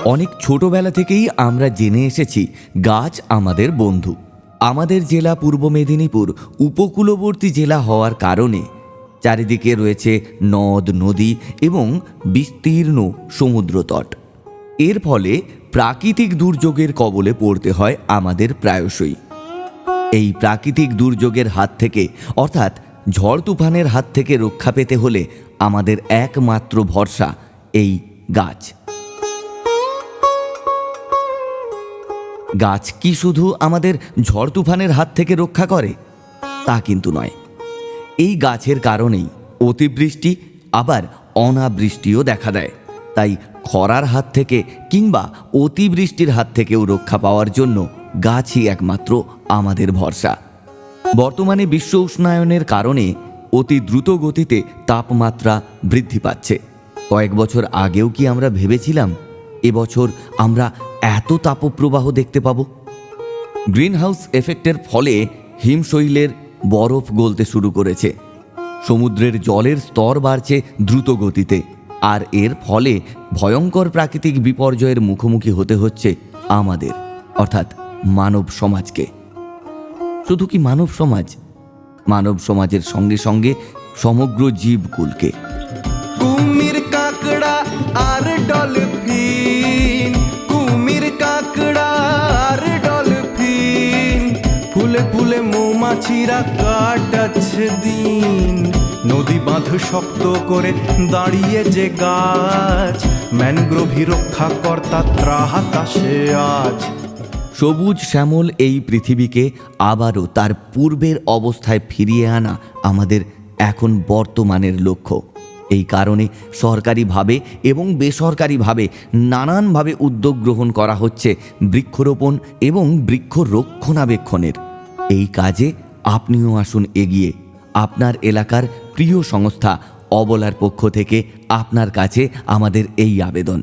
অনেক ছোটবেলা থেকেই আমরা জেনে এসেছি গাছ আমাদের বন্ধু। আমাদের জেলা পূর্ব মেদিনীপুর উপকূলবর্তী জেলা হওয়ার কারণে চারিদিকে রয়েছে নদ নদী এবং বিস্তীর্ণ সমুদ্রতট। এর ফলে প্রাকৃতিক দুর্যোগের কবলে পড়তে হয় আমাদের প্রায়শই। এই প্রাকৃতিক দুর্যোগের হাত থেকে অর্থাৎ ঝড় তুফানের হাত থেকে রক্ষা পেতে হলে আমাদের একমাত্র ভরসা এই গাছ। গাছ কি শুধু আমাদের ঝড় তুফানের হাত থেকে রক্ষা করে? তা কিন্তু নয়। এই গাছের কারণেই অতিবৃষ্টি আবার অনাবৃষ্টিও দেখা দেয়। তাই খরার হাত থেকে কিংবা অতিবৃষ্টির হাত থেকেও রক্ষা পাওয়ার জন্য গাছই একমাত্র আমাদের ভরসা। বর্তমানে বিশ্ব উষ্ণায়নের কারণে অতি দ্রুত গতিতে তাপমাত্রা বৃদ্ধি পাচ্ছে। কয়েক বছর আগেও কি আমরা ভেবেছিলাম এবছর আমরা এত তাপপ্রবাহ দেখতে পাব? গ্রিনহাউস এফেক্টের ফলে হিমশৈলের বরফ গলতে শুরু করেছে, সমুদ্রের জলের স্তর বাড়ছে দ্রুত গতিতে, আর এর ফলে ভয়ঙ্কর প্রাকৃতিক বিপর্যয়ের মুখোমুখি হতে হচ্ছে আমাদের অর্থাৎ মানব সমাজকে। শুধু কি মানব সমাজ, মানব সমাজের সঙ্গে সঙ্গে সমগ্র জীবকুলকে। কুমির কাকড়া আর ডলফিন, কুমির কাকড়া আর ডলফিন, ফুলে ফুলে মৌমাছিরা কাটাচ্ছে দিন। নদী বাঁধ শক্ত করে দাঁড়িয়ে যে গাছ, ম্যানগ্রোভি রক্ষা কর্তা ত্রাহাতাসে আজ। সবুজ শ্যামল এই পৃথিবীকে আবারও তার পূর্বের অবস্থায় ফিরিয়ে আনা আমাদের এখন বর্তমানের লক্ষ্য। এই কারণে সরকারিভাবে এবং বেসরকারিভাবে নানানভাবে উদ্যোগ গ্রহণ করা হচ্ছে বৃক্ষরোপণ এবং বৃক্ষ রক্ষণাবেক্ষণের। এই কাজে আপনিও আসুন এগিয়ে। আপনার এলাকার প্রিয় সংস্থা অবলার পক্ষ থেকে আপনার কাছে আমাদের এই আবেদন।